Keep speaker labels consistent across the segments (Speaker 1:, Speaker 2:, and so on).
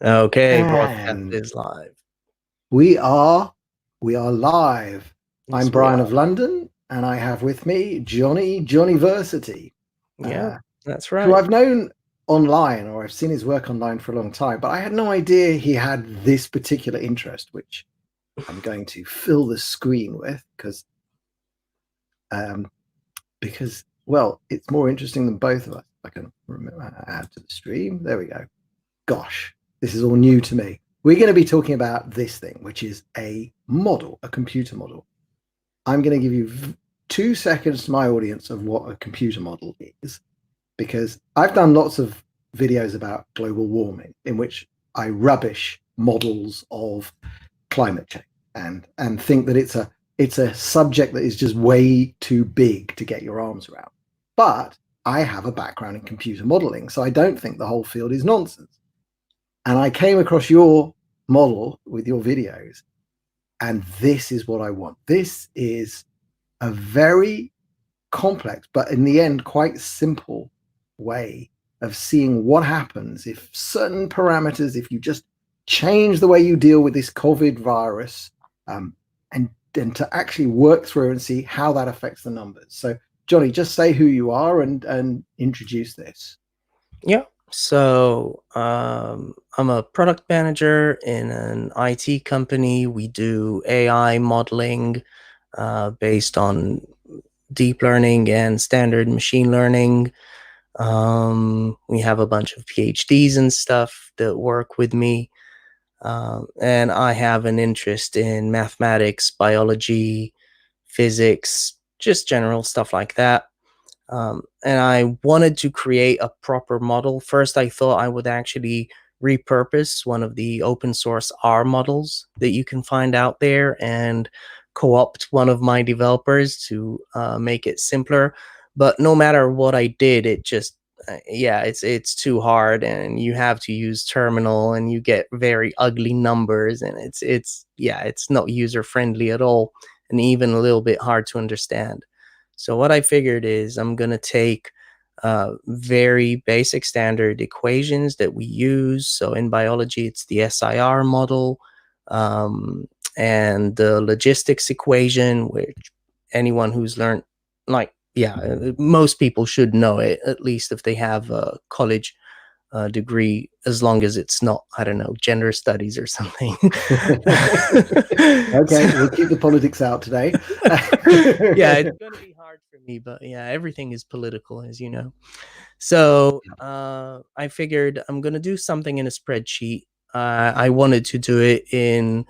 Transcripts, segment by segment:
Speaker 1: Okay, broadcast
Speaker 2: And
Speaker 1: is live.
Speaker 2: we are live. I'm
Speaker 1: Yes, we
Speaker 2: Brian
Speaker 1: are.
Speaker 2: of London, and I have with me Joniversity,
Speaker 1: Yeah,
Speaker 2: uh,
Speaker 1: that's
Speaker 2: who
Speaker 1: right.
Speaker 2: I've known online, or I've seen his work online for a long time, but I had no idea he had this particular interest, which I'm going to fill the screen with um, because well, it's more interesting than both of us. I can add to the stream. There we go. Gosh, this is all new to me. We're going to be talking about this thing, which is a model, a computer model. I'm going to give you 2 seconds to my audience of what a computer model is, because I've done lots of videos about global warming in which I rubbish models of climate change and think that it's a subject that is just way too big to get your arms around. But I have a background in computer modeling, so I don't think the whole field is nonsense. And I came across your model with your videos, and this is what I want. This is a very complex, but in the end, quite simple way of seeing what happens if certain parameters, if you just change the way you deal with this COVID virus, and to actually work through and see how that affects the numbers. So, Johnny, just say who you are and introduce this.
Speaker 1: Yeah. So I'm a product manager in an IT company. We do AI modeling based on deep learning and standard machine learning. We have a bunch of PhDs and stuff that work with me. And I have an interest in mathematics, biology, physics, just general stuff like that. And I wanted to create a proper model. First, I thought I would actually repurpose one of the open source R models that you can find out there and co-opt one of my developers to make it simpler. But no matter what I did, it just yeah, it's too hard, and you have to use terminal, and you get very ugly numbers, and it's not user friendly at all, and even a little bit hard to understand. So what I figured is I'm going to take very basic standard equations that we use. So in biology, it's the SIR model and the logistics equation, which anyone who's learned, like, yeah, most people should know it, at least if they have a college degree, as long as it's not, I don't know, gender studies or something.
Speaker 2: Okay,
Speaker 1: So,
Speaker 2: we'll keep the politics out today.
Speaker 1: yeah, it's going to be hard for me, but yeah, everything is political, as you know. So I figured I'm going to do something in a spreadsheet. I wanted to do it in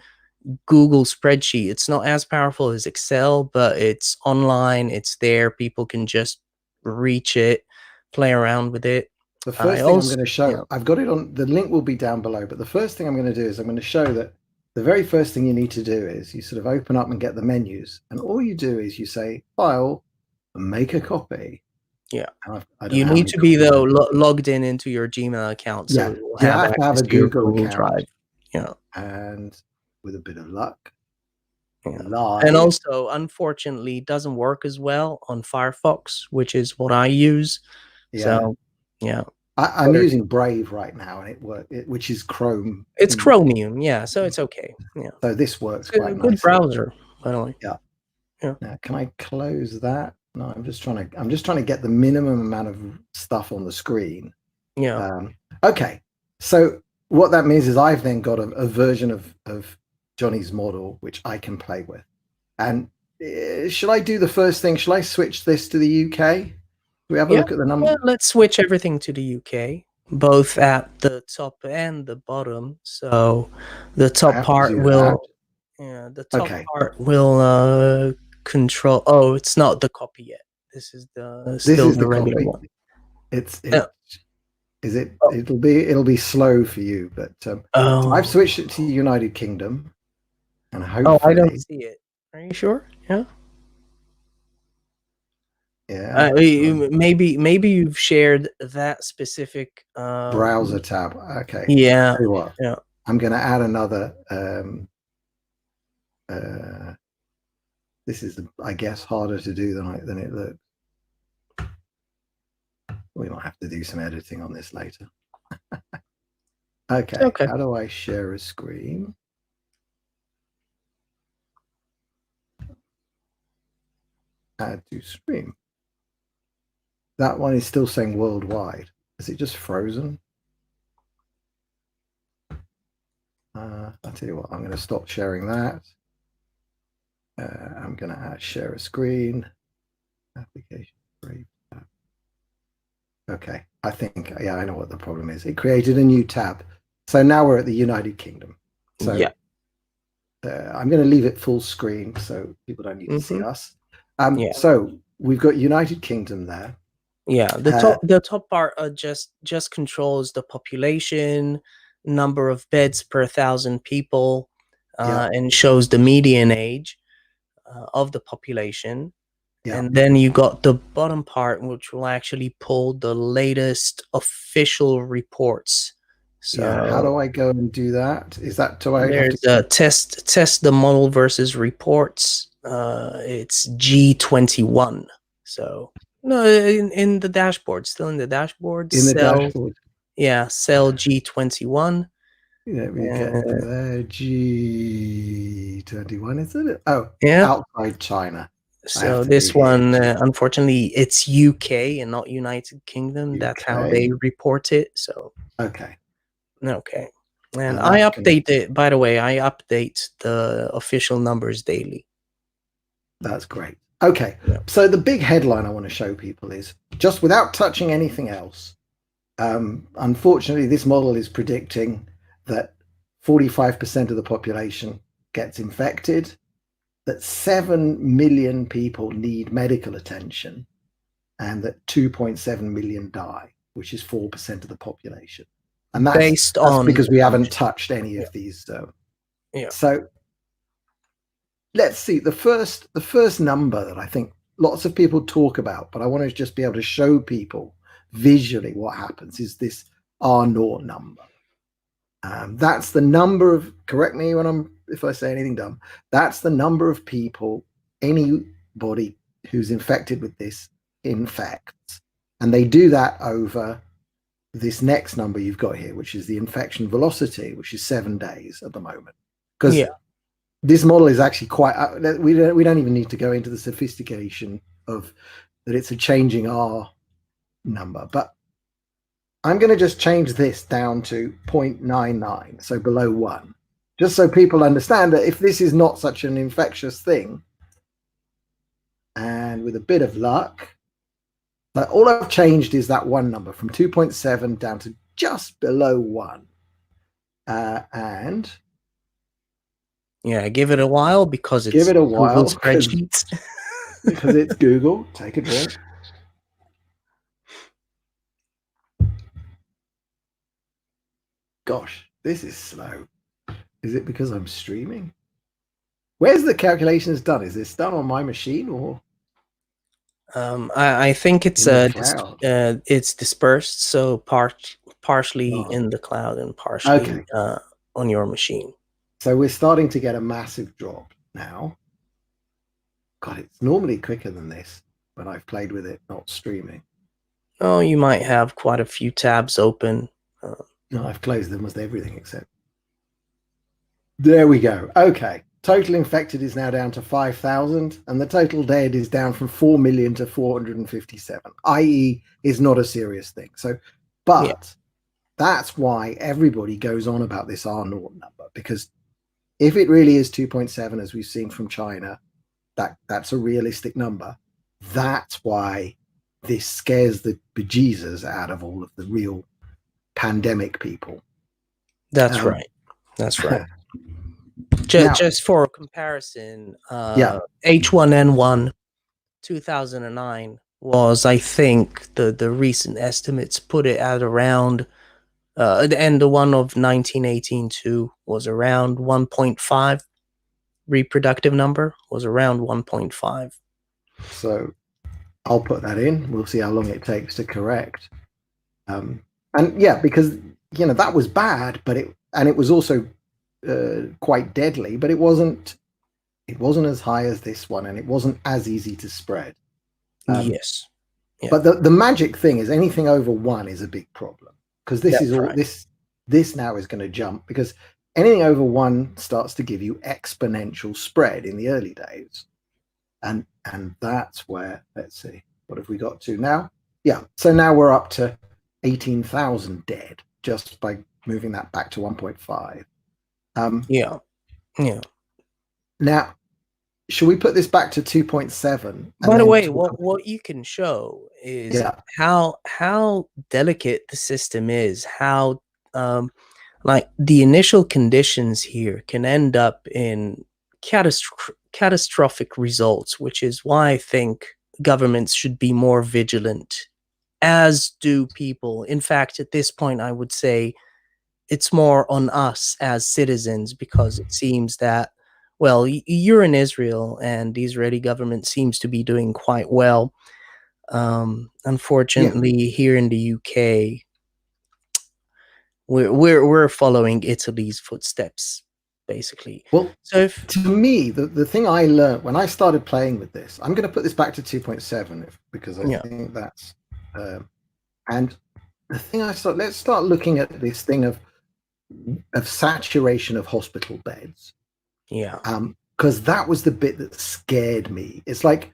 Speaker 1: Google spreadsheet. It's not as powerful as Excel, but it's online, it's there. People can just reach it, play around with it.
Speaker 2: The
Speaker 1: I
Speaker 2: first thing I'm
Speaker 1: also,
Speaker 2: going to
Speaker 1: yeah,
Speaker 2: show, I've got it on, the link will be down below, but the first thing I'm going to do is I'm going to show that the very first thing you need to do is you sort of open up and get the menus. And all you do is you say, file, and make a copy.
Speaker 1: yeah.
Speaker 2: I don't
Speaker 1: You
Speaker 2: know how
Speaker 1: need
Speaker 2: many
Speaker 1: to be,
Speaker 2: copies
Speaker 1: though,
Speaker 2: I've got.
Speaker 1: logged in into your Gmail account, so
Speaker 2: Yeah,
Speaker 1: it will
Speaker 2: you
Speaker 1: have
Speaker 2: have to have
Speaker 1: access
Speaker 2: a
Speaker 1: to your
Speaker 2: Google
Speaker 1: Google
Speaker 2: account,
Speaker 1: Drive. Yeah.
Speaker 2: and with a bit of luck,
Speaker 1: Yeah. And
Speaker 2: live.
Speaker 1: also, unfortunately, it doesn't work as well on Firefox, which is what I use.
Speaker 2: Yeah,
Speaker 1: So, yeah.
Speaker 2: I'm
Speaker 1: Better.
Speaker 2: using Brave right now, and it works, which is Chrome.
Speaker 1: It's Chromium, yeah, so it's okay. Yeah.
Speaker 2: So this
Speaker 1: It's
Speaker 2: works
Speaker 1: a
Speaker 2: quite
Speaker 1: good
Speaker 2: nicely.
Speaker 1: browser, by the way.
Speaker 2: Yeah.
Speaker 1: Yeah.
Speaker 2: Now, can I close that? No, I'm just trying to get the minimum amount of stuff on the screen.
Speaker 1: Yeah.
Speaker 2: Um, okay. So what that means is I've then got a version of Johnny's model, which I can play with. And should I do the first thing? Shall I switch this to the UK? Do we have a
Speaker 1: Yeah.
Speaker 2: look at the
Speaker 1: Yeah.
Speaker 2: number?
Speaker 1: Let's switch everything to the UK, both at the top and the bottom. So the
Speaker 2: I
Speaker 1: top
Speaker 2: have to
Speaker 1: part
Speaker 2: do that.
Speaker 1: will, yeah, the top
Speaker 2: Okay.
Speaker 1: part will control. Oh, it's not the copy yet. This is the
Speaker 2: This
Speaker 1: still
Speaker 2: is
Speaker 1: the
Speaker 2: the
Speaker 1: regular
Speaker 2: copy.
Speaker 1: one.
Speaker 2: It
Speaker 1: Yeah.
Speaker 2: is it
Speaker 1: Oh,
Speaker 2: it'll be slow for you, but so I've
Speaker 1: oh,
Speaker 2: switched it to United Kingdom, and
Speaker 1: oh, I don't
Speaker 2: hopefully,
Speaker 1: see it. Are you sure? Yeah.
Speaker 2: yeah,
Speaker 1: Maybe you've shared that specific.
Speaker 2: browser tab. Okay.
Speaker 1: Yeah.
Speaker 2: Tell you what,
Speaker 1: Yeah.
Speaker 2: I'm going to add another. Uh, this is, I guess, harder to do than it looks. We might have to do some editing on this later. Okay,
Speaker 1: Okay.
Speaker 2: how do I share a screen? Add to stream. That one is still saying worldwide. Is it just frozen? I'll tell you what, I'm going to stop sharing that. I'm going to share a screen. Application. Okay, I think, yeah, I know what the problem is. It created a new tab. So now we're at the United Kingdom. So
Speaker 1: Yeah.
Speaker 2: I'm going to leave it full screen so people don't need to see us.
Speaker 1: Yeah.
Speaker 2: So we've got United Kingdom there.
Speaker 1: Yeah. The top part just controls the population, number of beds per 1,000 people,
Speaker 2: Yeah,
Speaker 1: and shows the median age of the population.
Speaker 2: yeah,
Speaker 1: And then you got the bottom part, which will actually pull the latest official reports.
Speaker 2: yeah. How do
Speaker 1: So
Speaker 2: I go and do that? Is that, do I have to?
Speaker 1: there's a test the model versus reports. It's G21. So no, in the dashboard, still in the dashboard.
Speaker 2: In the
Speaker 1: Cell,
Speaker 2: dashboard?
Speaker 1: yeah, cell G21.
Speaker 2: Let me get to
Speaker 1: Uh,
Speaker 2: there. G21, isn't it? Oh,
Speaker 1: yeah.
Speaker 2: outside China. I have
Speaker 1: So
Speaker 2: to do
Speaker 1: this
Speaker 2: here.
Speaker 1: one, unfortunately, it's UK and not United Kingdom. That's how
Speaker 2: UK.
Speaker 1: they report it. So
Speaker 2: Okay.
Speaker 1: okay. And
Speaker 2: And
Speaker 1: I
Speaker 2: that's going to,
Speaker 1: update it, by the way, I update the official numbers daily.
Speaker 2: that's great. Okay.
Speaker 1: Yeah.
Speaker 2: So the big headline I want to show people is just without touching anything else. Unfortunately, this model is predicting that 45% of the population gets infected, that 7 million people need medical attention, and that 2.7 million die, which is 4% of the population. And
Speaker 1: Based
Speaker 2: that's
Speaker 1: on
Speaker 2: because
Speaker 1: the
Speaker 2: we haven't
Speaker 1: country.
Speaker 2: touched any
Speaker 1: Yeah.
Speaker 2: of these.
Speaker 1: Yeah.
Speaker 2: So let's see. The first number that I think lots of people talk about, but I want to just be able to show people visually what happens is this R0 number. That's the number of, correct me if I say anything dumb, that's the number of people anybody who's infected with this infects. And they do that over this next number you've got here, which is the infection velocity, which is 7 days at the moment. Because this model is actually quite, we don't even need to go into the sophistication of that it's a changing R number. But I'm going to just change this down to 0.99, so below 1, just so people understand that if this is not such an infectious thing, and with a bit of luck, like all I've changed is that one number from 2.7 down to just below 1. And
Speaker 1: yeah, give it a while because
Speaker 2: give
Speaker 1: it's
Speaker 2: it a
Speaker 1: Google
Speaker 2: while
Speaker 1: spreadsheets.
Speaker 2: because it's Google. Take a drink. Gosh, this is slow. Is it because I'm streaming? Where's the calculations done? Is this done on my machine or
Speaker 1: I think
Speaker 2: in the cloud?
Speaker 1: it's dispersed, so partially
Speaker 2: Oh,
Speaker 1: in the cloud and partially
Speaker 2: okay.
Speaker 1: on your machine.
Speaker 2: So we're starting to get a massive drop now. God, it's normally quicker than this when I've played with it, not streaming.
Speaker 1: Oh, you might have quite a few tabs open.
Speaker 2: No, I've closed almost everything except. There we go. Okay. Total infected is now down to 5,000, and the total dead is down from 4 million to 457, i.e., is not a serious thing. So, but that's why everybody goes on about this R0 number, because if it really is 2.7, as we've seen from China, that's a realistic number. That's why this scares the bejesus out of all of the real pandemic people.
Speaker 1: That's right. That's right.
Speaker 2: Now,
Speaker 1: Just for comparison,
Speaker 2: yeah.
Speaker 1: H1N1 2009 was, I think, the recent estimates put it at around, and the one of 1918 too was around 1.5. Reproductive number was around 1.5.
Speaker 2: So I'll put that in. We'll see how long it takes to correct. And yeah, because that was bad, but it was also quite deadly, but it wasn't as high as this one, and it wasn't as easy to spread.
Speaker 1: Yes. Yeah.
Speaker 2: But the magic thing is anything over 1 is a big problem, because this
Speaker 1: That's
Speaker 2: is all
Speaker 1: right.
Speaker 2: this This now is going to jump because anything over one starts to give you exponential spread in the early days. And that's where, let's see, what have we got to now? Yeah, so now we're up to 18,000 dead just by moving that back to 1.5.
Speaker 1: Yeah. Yeah.
Speaker 2: Now, should we put this back to 2.7 and
Speaker 1: By the
Speaker 2: then
Speaker 1: way,
Speaker 2: talk?
Speaker 1: what you can show is
Speaker 2: Yeah,
Speaker 1: how delicate the system is, how like the initial conditions here can end up in catastrophic results, which is why I think governments should be more vigilant, as do people. In fact, at this point, I would say it's more on us as citizens, because it seems that, well, you're in Israel and the Israeli government seems to be doing quite well.
Speaker 2: yeah.
Speaker 1: Unfortunately, here in the UK, we're following Italy's footsteps, basically.
Speaker 2: Well,
Speaker 1: So if
Speaker 2: to me, the thing I learned when I started playing with this, I'm going to put this back to 2.7 because I
Speaker 1: yeah,
Speaker 2: think that's, and the thing let's start looking at this thing of saturation of hospital beds.
Speaker 1: yeah,
Speaker 2: Because that was the bit that scared me. It's like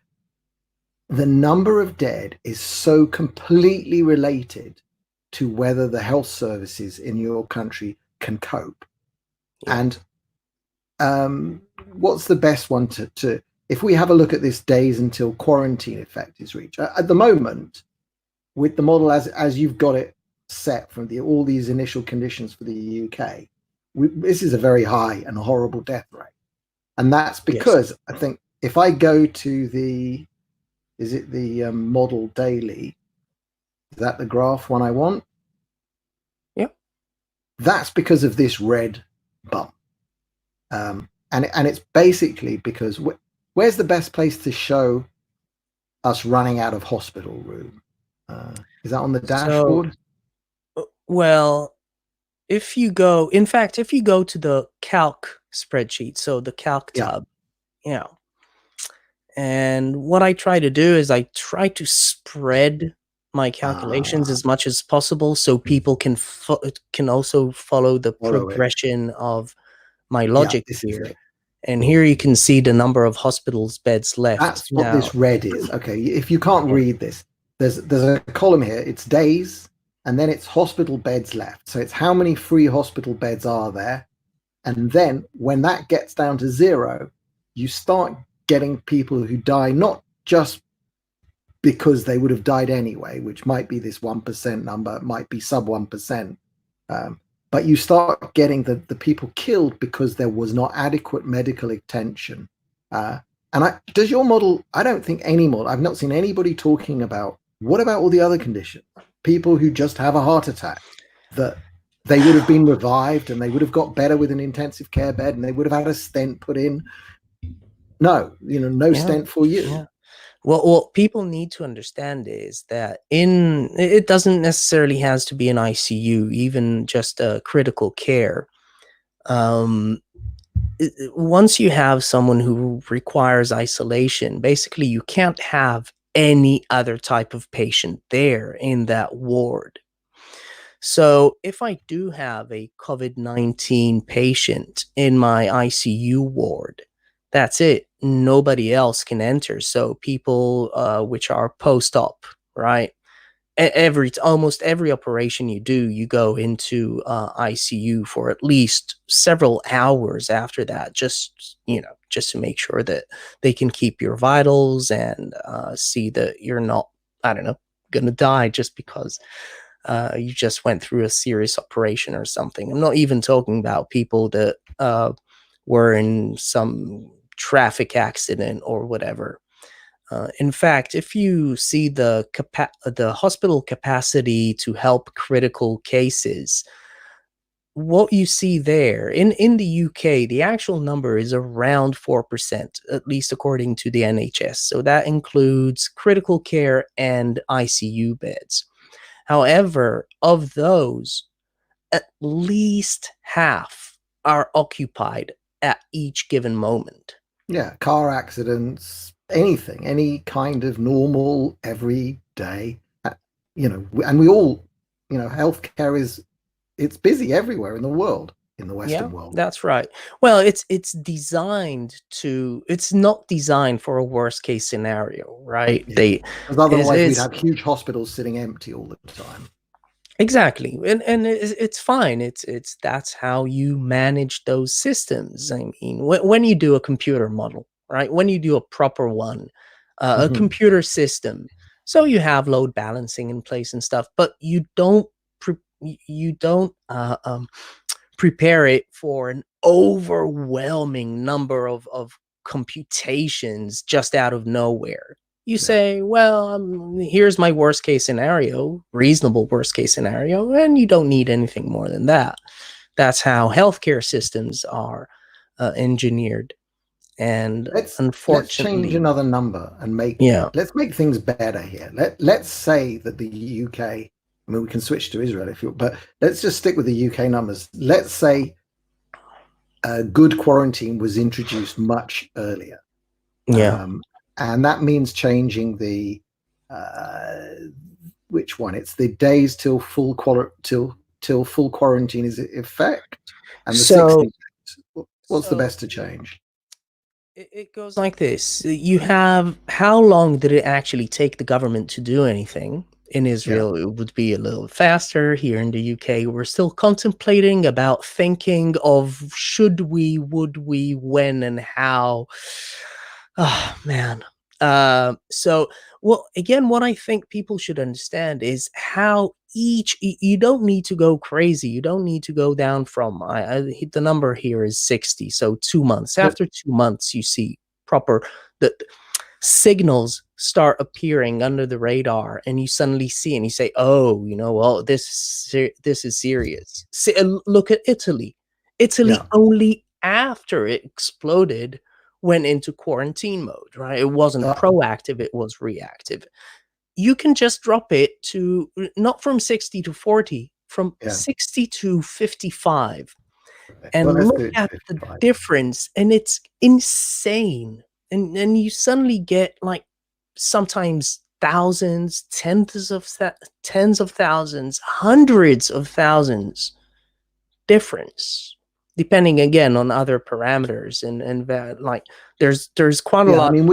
Speaker 2: the number of dead is so completely related to whether the health services in your country can cope.
Speaker 1: yeah.
Speaker 2: And what's the best one to if we have a look at this days until quarantine effect is reached at the moment with the model as you've got it set from all these initial conditions for the UK, this is a very high and horrible death rate, and that's
Speaker 1: Yes.
Speaker 2: because I think if I go to the model daily, is that the graph one I want?
Speaker 1: Yeah.
Speaker 2: That's because of this red bump. And it's basically because where's the best place to show us running out of hospital room? Is that on the
Speaker 1: So,
Speaker 2: dashboard?
Speaker 1: well, if you go, in fact, if you go to the calc spreadsheet, so the calc
Speaker 2: Yeah.
Speaker 1: tab, you know, and what I try to do is I try to spread my calculations
Speaker 2: Ah,
Speaker 1: as much as possible so people can also follow the
Speaker 2: follow it.
Speaker 1: progression of my
Speaker 2: Yeah,
Speaker 1: logic
Speaker 2: this is
Speaker 1: here.
Speaker 2: it.
Speaker 1: And here you can see the number of hospitals beds left.
Speaker 2: That's what
Speaker 1: Now,
Speaker 2: this red is. Okay, if you can't
Speaker 1: yeah,
Speaker 2: read this, there's a column here. It's days, and then it's hospital beds left. So it's how many free hospital beds are there, and then when that gets down to zero, you start getting people who die not just because they would have died anyway, which might be this 1% number, might be sub 1%. But you start getting the people killed because there was not adequate medical attention. Does your model, I don't think any model, I've not seen anybody talking about what about all the other conditions? People who just have a heart attack, that they would have been revived and they would have got better with an intensive care bed and they would have had a stent put in. No, no
Speaker 1: yeah,
Speaker 2: stent for you.
Speaker 1: yeah. Well, what people need to understand is that it doesn't necessarily has to be an ICU, even just a critical care. Um, Once you have someone who requires isolation, basically you can't have any other type of patient there in that ward. So if I do have a COVID-19 patient in my ICU ward, that's it. Nobody else can enter. So people which are post-op, right? Almost every operation you do, you go into ICU for at least several hours after that, just to make sure that they can keep your vitals and see that you're not, I don't know, gonna die just because you just went through a serious operation or something. I'm not even talking about people that were in some traffic accident or whatever. In fact, if you see the hospital capacity to help critical cases, what you see there in the UK, the actual number is around 4%, at least according to the NHS. So that includes critical care and ICU beds. However, of those, at least half are occupied at each given moment.
Speaker 2: Yeah, car accidents, anything, any kind of normal everyday, and we all, healthcare is it's busy everywhere in the world, in the
Speaker 1: Yeah,
Speaker 2: Western world.
Speaker 1: that's right. Well, it's designed to. It's not designed for a worst case scenario, right?
Speaker 2: Yeah,
Speaker 1: They
Speaker 2: because otherwise we'd
Speaker 1: is
Speaker 2: have huge hospitals sitting empty all the time.
Speaker 1: exactly, and it's fine. It's that's how you manage those systems. I mean, when you do a computer model, right? When you do a proper one, a
Speaker 2: Hmm.
Speaker 1: computer system, so you have load balancing in place and stuff, but you don't you don't prepare it for an overwhelming number of computations just out of nowhere. You
Speaker 2: Yeah.
Speaker 1: say, well, here's my worst case scenario, reasonable worst case scenario, and you don't need anything more than that. That's how healthcare systems are engineered. And
Speaker 2: Let's change
Speaker 1: unfortunately,
Speaker 2: another number and
Speaker 1: yeah,
Speaker 2: let's make things better here. Let's say that the UK, I mean we can switch to Israel if you, but let's just stick with the UK numbers. Let's say a good quarantine was introduced much earlier.
Speaker 1: yeah.
Speaker 2: Um, and that means changing the uh, which one? It's the days till till full quarantine is in effect, and the
Speaker 1: So
Speaker 2: 60 days. What's the
Speaker 1: so
Speaker 2: best to change?
Speaker 1: it goes like this. You have how long did it actually take the government to do anything? In
Speaker 2: Yeah,
Speaker 1: Israel, it would be a little faster. Here in the UK, we're still contemplating about thinking of should we, would we, when, and how. Oh, man. So, well, again, what I think people should understand is how you don't need to go crazy. You don't need to go down from the number here is 60. So 2 months.
Speaker 2: but
Speaker 1: After 2 months, you see proper the signals start appearing under the radar, and you suddenly see and you say, oh, well, this is serious. Look at Italy.
Speaker 2: yeah,
Speaker 1: Only after it exploded went into quarantine mode, right? It wasn't
Speaker 2: uh,
Speaker 1: proactive, it was reactive. You can just drop it to not from 60 to 40, from
Speaker 2: yeah.
Speaker 1: 60 to 55,
Speaker 2: Okay. Well,
Speaker 1: and
Speaker 2: let's
Speaker 1: look
Speaker 2: do it
Speaker 1: at
Speaker 2: to
Speaker 1: the
Speaker 2: 55.
Speaker 1: difference, and it's insane. And you suddenly get like sometimes thousands, tens of thousands, hundreds of thousands difference, depending again on other parameters, and that, like, there's quite a
Speaker 2: Yeah, I
Speaker 1: lot.
Speaker 2: mean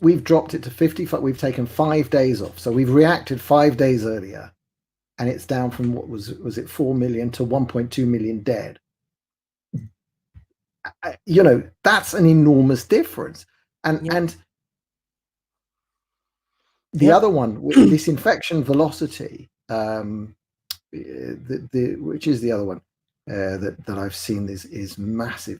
Speaker 2: we've dropped it to 55. We've taken 5 days off, so we've reacted 5 days earlier, and it's down from what was it 4 million to 1.2 million dead. That's an enormous difference. And
Speaker 1: Yep.
Speaker 2: and the
Speaker 1: Yep.
Speaker 2: other one, this infection velocity, which is the other one that I've seen is massive.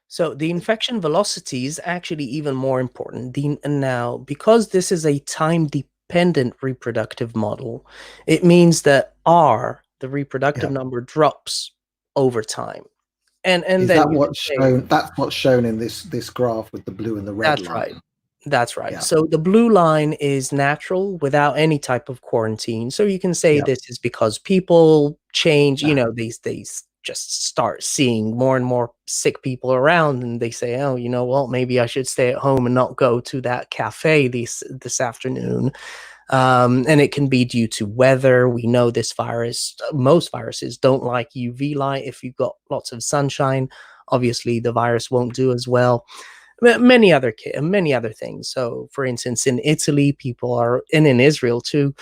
Speaker 1: So the infection velocity is actually even more important. Now, because this is a time-dependent reproductive model, it means that R, the reproductive
Speaker 2: Yeah,
Speaker 1: number, drops over time. And
Speaker 2: is
Speaker 1: then
Speaker 2: that
Speaker 1: you could
Speaker 2: what's
Speaker 1: say,
Speaker 2: shown? That's what's shown in this graph with the blue and the red
Speaker 1: that's right.
Speaker 2: line.
Speaker 1: That's right.
Speaker 2: Yeah,
Speaker 1: So the blue line is natural without any type of quarantine. So you can say
Speaker 2: yeah,
Speaker 1: this is because people change,
Speaker 2: yeah,
Speaker 1: just start seeing more and more sick people around, and they say, oh, well, maybe I should stay at home and not go to that cafe this afternoon. And it can be due to weather. We know this virus, most viruses don't like UV light. If you've got lots of sunshine, obviously the virus won't do as well. Many other things. So, for instance, in Italy, and in Israel too,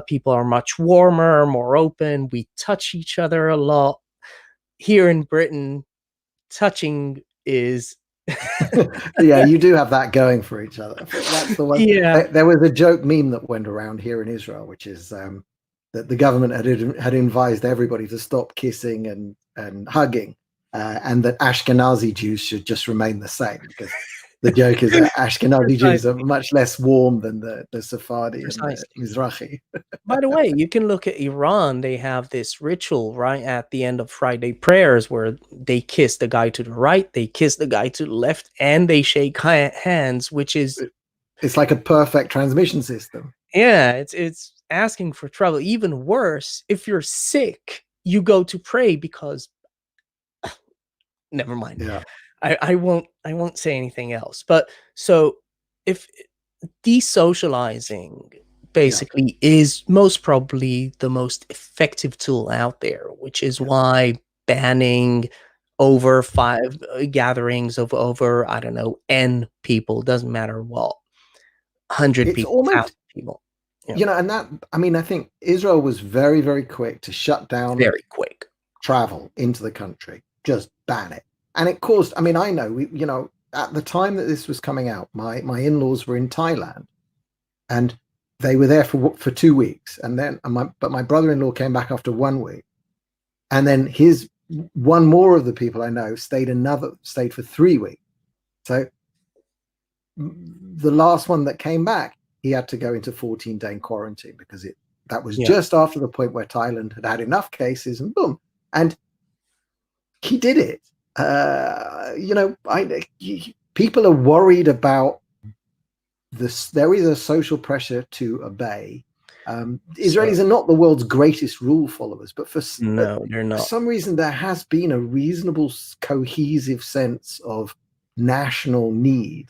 Speaker 1: people are much warmer, more open. We touch each other a lot. Here in Britain, touching is
Speaker 2: yeah. You do have that going for each other. That's the one.
Speaker 1: yeah,
Speaker 2: There was a joke meme that went around here in Israel, which is that the government had advised everybody to stop kissing and hugging, and that Ashkenazi Jews should just remain the same because the joke is that Ashkenazi Jews are
Speaker 1: precisely,
Speaker 2: much less warm than the Sephardi and the
Speaker 1: precisely.
Speaker 2: Mizrahi.
Speaker 1: By the way, you can look at Iran. They have this ritual right at the end of Friday prayers where they kiss the guy to the right, they kiss the guy to the left, and they shake hands, which is,
Speaker 2: It's like a perfect transmission system.
Speaker 1: yeah, it's asking for trouble. Even worse, if you're sick, you go to pray because never mind.
Speaker 2: Yeah,
Speaker 1: I won't say anything else. But so if desocializing
Speaker 2: Yeah.
Speaker 1: basically is most probably the most effective tool out there, which is
Speaker 2: Yeah.
Speaker 1: why banning over five gatherings of over, I don't know, N people, doesn't matter what, 100
Speaker 2: It's
Speaker 1: people,
Speaker 2: almost,
Speaker 1: 1,000 people. Yeah,
Speaker 2: and that, I mean, I think Israel was very, very quick to shut down
Speaker 1: very quick.
Speaker 2: travel into the country, just ban it. And it caused, I mean, I know, at the time that this was coming out, my in-laws were in Thailand, and they were there for 2 weeks. And then, but my brother-in-law came back after 1 week. And then one more of the people I know stayed for 3 weeks. So the last one that came back, he had to go into 14-day quarantine because that was
Speaker 1: Yeah.
Speaker 2: just after the point where Thailand had had enough cases, and boom. And he did it. People are worried about this. There is a social pressure to obey.
Speaker 1: So
Speaker 2: Israelis are not the world's greatest rule followers, but for
Speaker 1: no, they're not.
Speaker 2: some reason there has been a reasonable cohesive sense of national need.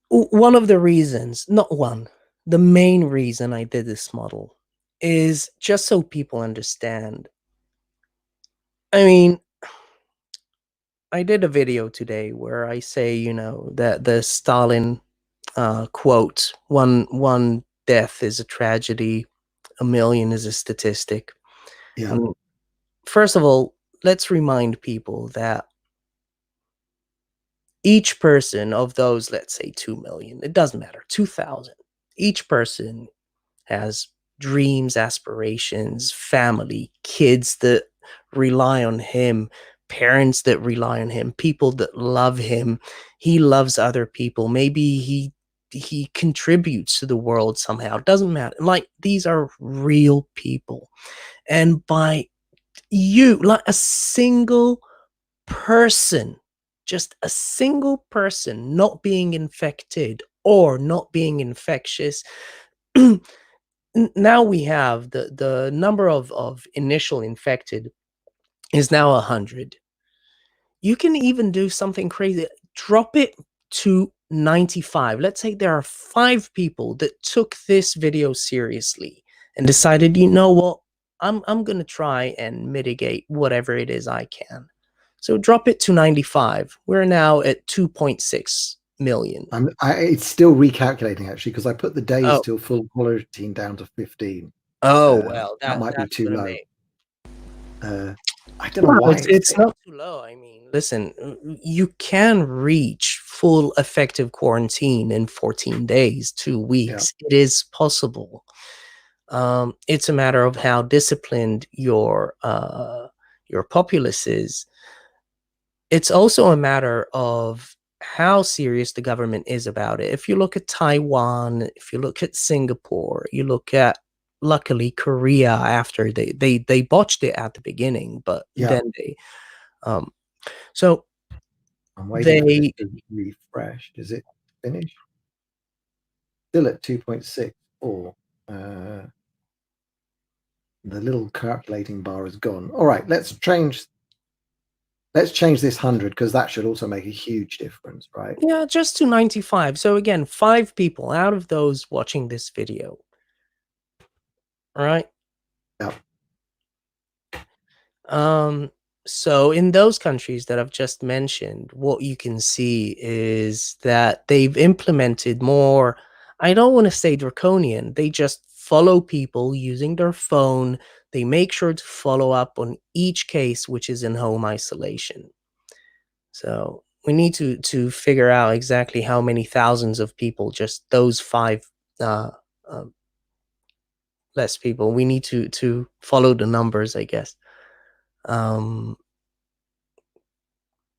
Speaker 1: One of the reasons, not one, the main reason I did this model is just so people understand. I mean, I did a video today where I say, that the Stalin quote, one death is a tragedy, a million is a statistic.
Speaker 2: Yeah.
Speaker 1: And first of all, let's remind people that each person of those, let's say 2 million, it doesn't matter, 2,000, each person has dreams, aspirations, family, kids that rely on him, parents that rely on him, people that love him. He loves other people. Maybe he contributes to the world somehow. It doesn't matter. Like, these are real people. And by like a single person, just a single person not being infected or not being infectious, now we have the number of initial infected is now 100. You can even do something crazy. Drop it to 95. Let's say there are 5 people that took this video seriously and decided, you know what, I'm gonna try and mitigate whatever it is I can. So drop it to 95. We're now at 2.6 million.
Speaker 2: It's still recalculating actually because I put the days
Speaker 1: Oh,
Speaker 2: till full quarantine down to 15.
Speaker 1: oh well,
Speaker 2: That might be
Speaker 1: that's
Speaker 2: too
Speaker 1: gonna
Speaker 2: low.
Speaker 1: make.
Speaker 2: I don't know
Speaker 1: Well,
Speaker 2: why it's
Speaker 1: it's not too low. I mean, listen, you can reach full effective quarantine in 14 days, 2
Speaker 2: yeah,
Speaker 1: weeks. It is possible. It's a matter of how disciplined your populace is. It's also a matter of how serious the government is about it. If you look at Taiwan, if you look at Singapore, you look at, luckily, Korea, after they botched it at the beginning, but
Speaker 2: yeah.
Speaker 1: then um so
Speaker 2: I'm waiting for this
Speaker 1: they
Speaker 2: to refresh. Does it finish? Still at 2.6, or the little calculating bar is gone. All right, let's change this 100 because that should also make a huge difference, right?
Speaker 1: yeah, just to 95. So again, 5 people out of those watching this video, all right?
Speaker 2: Yeah.
Speaker 1: Um, so in those countries that I've just mentioned, what you can see is that they've implemented more, I don't want to say draconian, they just follow people using their phone. They make sure to follow up on each case which is in home isolation. So we need to figure out exactly how many thousands of people, just those 5 uh, uh, less people. We need to follow the numbers, I guess. Um,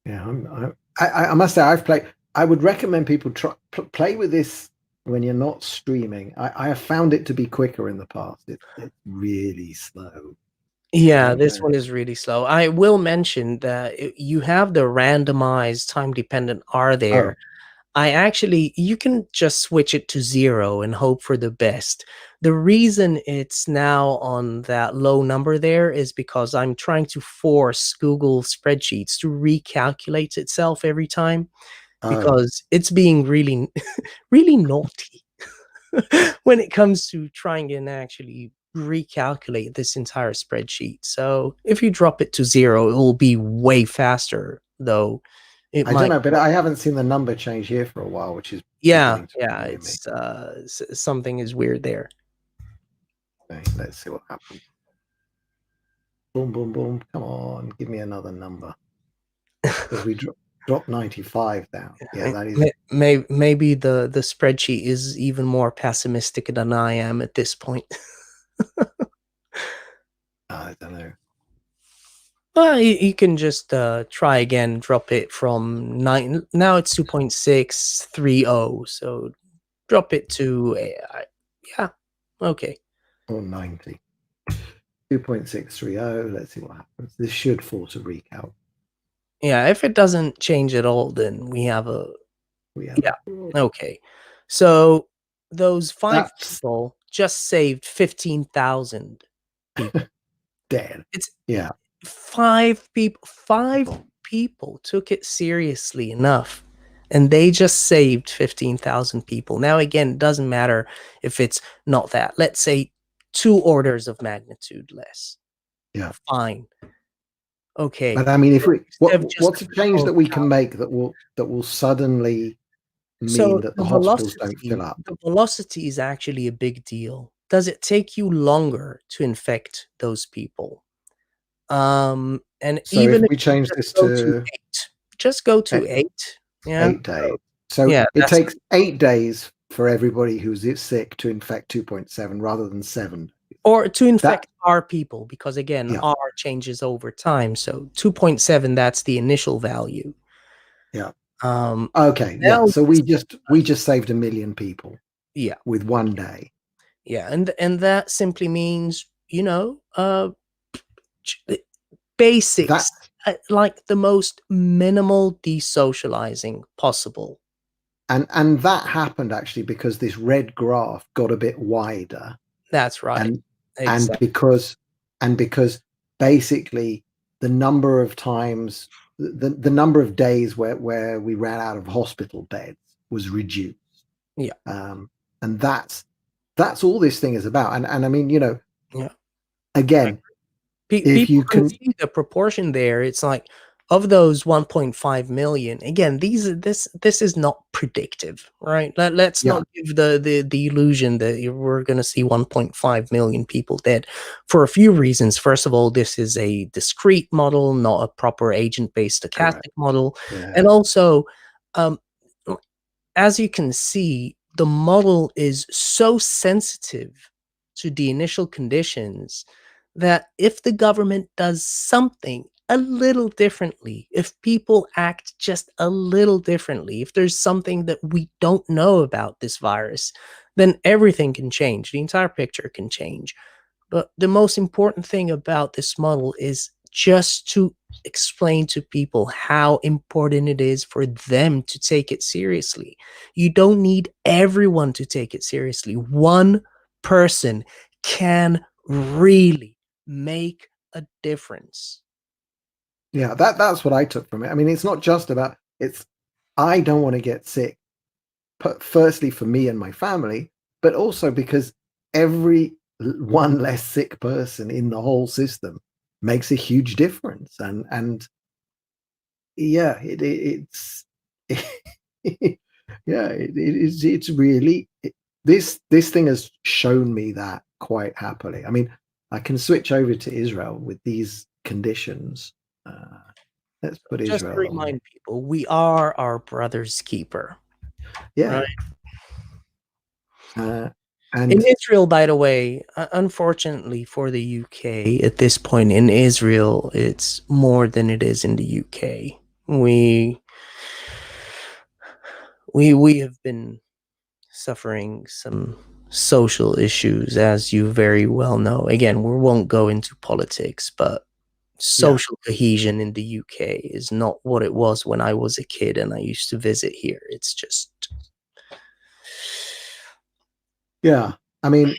Speaker 2: Yeah, I must say I've played. I would recommend people play with this when you're not streaming. I have found it to be quicker in the past. It's really slow.
Speaker 1: Yeah,
Speaker 2: And
Speaker 1: this one is really slow. I will mention that you have the randomized time dependent R
Speaker 2: oh,
Speaker 1: there. You can just switch it to 0 and hope for the best. The reason it's now on that low number there is because I'm trying to force Google spreadsheets to recalculate itself every time,
Speaker 2: oh,
Speaker 1: because it's being really, really naughty. when it comes to trying and actually recalculate this entire spreadsheet. So if you drop it to 0, it will be way faster, though it
Speaker 2: I don't
Speaker 1: might.
Speaker 2: know, but I haven't seen the number change here for a while, which is
Speaker 1: Yeah,
Speaker 2: beginning to
Speaker 1: yeah,
Speaker 2: annoy me.
Speaker 1: it's something is weird there.
Speaker 2: Okay, let's see what happens. Boom, boom, boom. Come on, give me another number. Because we dropped 95 down. Yeah, that is.
Speaker 1: Maybe the spreadsheet is even more pessimistic than I am at this point.
Speaker 2: I don't know.
Speaker 1: Well, you can just try again, drop it from 9. Now it's 2.630. So drop it to, yeah, okay.
Speaker 2: Or 90. 2.630. Let's see what happens. This should force a recount.
Speaker 1: Yeah, if it doesn't change at all, then we have a,
Speaker 2: We have
Speaker 1: yeah, okay. So those 5
Speaker 2: that's
Speaker 1: people just saved 15,000 people.
Speaker 2: dead.
Speaker 1: It's
Speaker 2: Yeah.
Speaker 1: 5 people took it seriously enough, and they just saved 15,000 people. Now, again, it doesn't matter if it's not that. Let's say 2 orders of magnitude less.
Speaker 2: Yeah.
Speaker 1: Fine. Okay.
Speaker 2: But I mean, if we
Speaker 1: Instead of just
Speaker 2: what's a change that we can make that will suddenly mean
Speaker 1: So
Speaker 2: that the hospitals don't fill up?
Speaker 1: the velocity is actually a big deal. Does it take you longer to infect those people? And
Speaker 2: So if
Speaker 1: even if
Speaker 2: we
Speaker 1: you
Speaker 2: change
Speaker 1: just
Speaker 2: this
Speaker 1: go to
Speaker 2: to
Speaker 1: 8, just go to
Speaker 2: e-
Speaker 1: 8. Yeah.
Speaker 2: 8 days,
Speaker 1: So,
Speaker 2: so
Speaker 1: yeah,
Speaker 2: it
Speaker 1: that's
Speaker 2: takes 8 days for everybody who's sick to infect 2.7 rather than 7.
Speaker 1: or to
Speaker 2: That
Speaker 1: infect our people, because again,
Speaker 2: yeah,
Speaker 1: R changes over time. So 2.7, that's the initial value.
Speaker 2: yeah.
Speaker 1: Um,
Speaker 2: Okay, yeah.
Speaker 1: now,
Speaker 2: So we just saved 1 million people
Speaker 1: yeah,
Speaker 2: with one day.
Speaker 1: yeah, and that simply means, basics,
Speaker 2: That
Speaker 1: like the most minimal desocializing possible.
Speaker 2: and that happened actually because this red graph got a bit wider,
Speaker 1: That's right.
Speaker 2: and and
Speaker 1: Exactly.
Speaker 2: because basically the number of times the number of days where we ran out of hospital beds was reduced.
Speaker 1: Yeah.
Speaker 2: um, and that's all this thing is about. And I mean,
Speaker 1: Yeah.
Speaker 2: again, if
Speaker 1: People
Speaker 2: you
Speaker 1: can
Speaker 2: can,
Speaker 1: see the proportion there. It's like, of those 1.5 million, again, this is not predictive, right? Let's
Speaker 2: yeah,
Speaker 1: not give the illusion that we're going to see 1.5 million people dead, for a few reasons. First of all, this is a discrete model, not a proper agent-based
Speaker 2: correct,
Speaker 1: stochastic model.
Speaker 2: yeah,
Speaker 1: And also, um, as you can see, the model is so sensitive to the initial conditions that if the government does something a little differently, if people act just a little differently, if there's something that we don't know about this virus, then everything can change. The entire picture can change. But the most important thing about this model is just to explain to people how important it is for them to take it seriously. You don't need everyone to take it seriously. One person can really make a difference.
Speaker 2: yeah. That's what I took from it. I mean, it's not just about it's. I don't want to get sick. But firstly, for me and my family, but also because every one less sick person in the whole system makes a huge difference. And yeah, it's yeah, it's really this thing has shown me that quite happily. I mean, I can switch over to Israel with these conditions. Uh, let's put
Speaker 1: Just to
Speaker 2: Israel on.
Speaker 1: remind people, we are our brother's keeper, right?
Speaker 2: Yeah, uh,
Speaker 1: In
Speaker 2: and
Speaker 1: Israel, by the way, unfortunately for the UK, at this point in Israel, it's more than it is in the UK. We we have been suffering some social issues, as you very well know. Again, we won't go into politics, but
Speaker 2: yeah,
Speaker 1: social cohesion in the UK is not what it was when I was a kid and I used to visit here. It's just,
Speaker 2: yeah. I mean,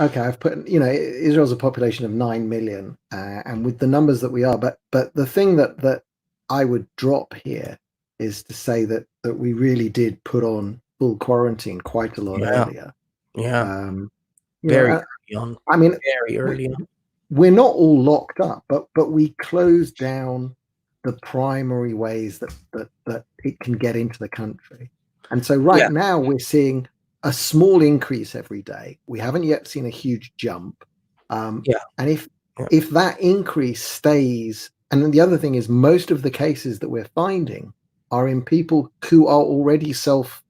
Speaker 2: okay, I've put, Israel's a population of 9 million, and with the numbers that we are, but the thing that I would drop here is to say that we really did put on full quarantine quite a lot
Speaker 1: yeah,
Speaker 2: earlier.
Speaker 1: Yeah.
Speaker 2: Um, you know,
Speaker 1: Very early on.
Speaker 2: I mean,
Speaker 1: Very
Speaker 2: we,
Speaker 1: early on.
Speaker 2: we're not all locked up, but we closed down the primary ways that it can get into the country. And so
Speaker 1: Yeah.
Speaker 2: right now we're seeing a small increase every day. We haven't yet seen a huge jump.
Speaker 1: Yeah.
Speaker 2: And
Speaker 1: Yeah.
Speaker 2: if that increase stays, and then the other thing is most of the cases that we're finding are in people who are already self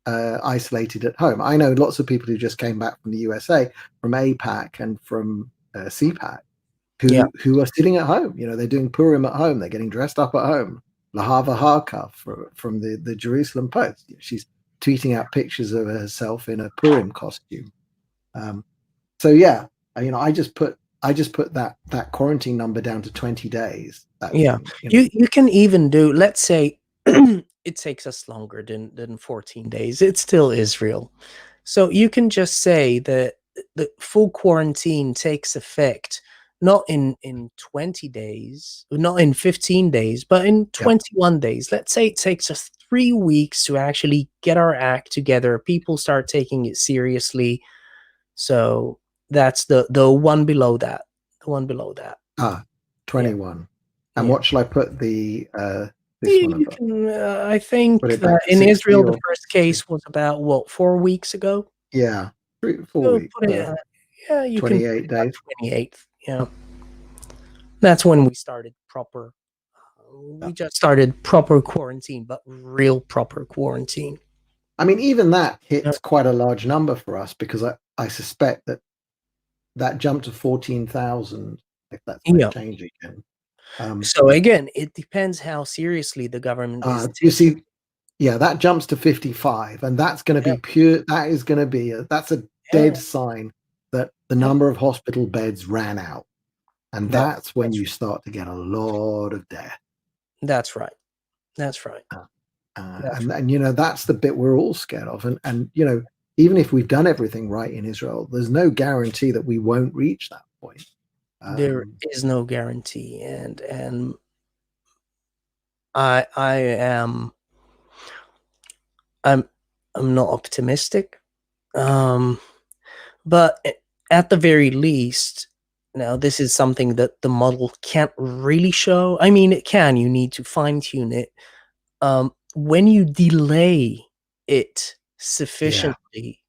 Speaker 2: isolated at home. I know lots of people who just came back from the USA, from APAC and from CPAC,
Speaker 1: Yeah.
Speaker 2: who are sitting at home. You know, they're doing Purim at home. They're getting dressed up at home. Lahava Harkar from the Jerusalem Post. She's tweeting out pictures of herself in a Purim costume. Um, so yeah, you know, I just put that quarantine number down to 20 days. That's
Speaker 1: Yeah.
Speaker 2: you know,
Speaker 1: You can even do, let's say it takes us longer than 14 days. It's still Israel. So you can just say that the full quarantine takes effect not in 20 days, not in 15 days, but in
Speaker 2: yeah.
Speaker 1: 21 days. Let's say it takes us 3 weeks to actually get our act together. People start taking it seriously. So that's the one below that. The one below that.
Speaker 2: Ah,
Speaker 1: Yeah.
Speaker 2: 21. And
Speaker 1: Yeah.
Speaker 2: what shall I put the this one
Speaker 1: You
Speaker 2: above?
Speaker 1: can, I
Speaker 2: Put
Speaker 1: think
Speaker 2: it back
Speaker 1: that
Speaker 2: to
Speaker 1: in
Speaker 2: 60
Speaker 1: Israel, the
Speaker 2: or
Speaker 1: first
Speaker 2: 50?
Speaker 1: case was about what, 4 weeks ago.
Speaker 2: Yeah, 4
Speaker 1: So
Speaker 2: weeks,
Speaker 1: put it, yeah, you can put
Speaker 2: 28
Speaker 1: it at
Speaker 2: days.
Speaker 1: 28th. Yeah, that's when we started proper.
Speaker 2: Yeah.
Speaker 1: We just started proper quarantine, but real proper quarantine.
Speaker 2: I mean, even that
Speaker 1: Yeah.
Speaker 2: hits quite a large number for us because I suspect that that jump to 14,000, if that's going to
Speaker 1: Yeah.
Speaker 2: change again. Um,
Speaker 1: So again, it depends how seriously the government is
Speaker 2: you
Speaker 1: taking.
Speaker 2: see, yeah, that jumps to 55, and that's going to
Speaker 1: Yeah,
Speaker 2: be pure. That is going to be that's a
Speaker 1: yeah,
Speaker 2: dead sign that the
Speaker 1: yeah.
Speaker 2: number of hospital beds ran out, and that's when
Speaker 1: That's
Speaker 2: you start to get a lot of death.
Speaker 1: that's right. That's right.
Speaker 2: Uh,
Speaker 1: That's right.
Speaker 2: and you know that's the bit we're all scared of, and you know even if we've done everything right in Israel, there's no guarantee that we won't reach that point.
Speaker 1: There
Speaker 2: Um,
Speaker 1: is no guarantee, and I am I'm I'm not optimistic. Um, but at the very least, now this is something that the model can't really show. I mean, it can. You need to fine tune it. When you delay it
Speaker 2: yeah,
Speaker 1: sufficiently,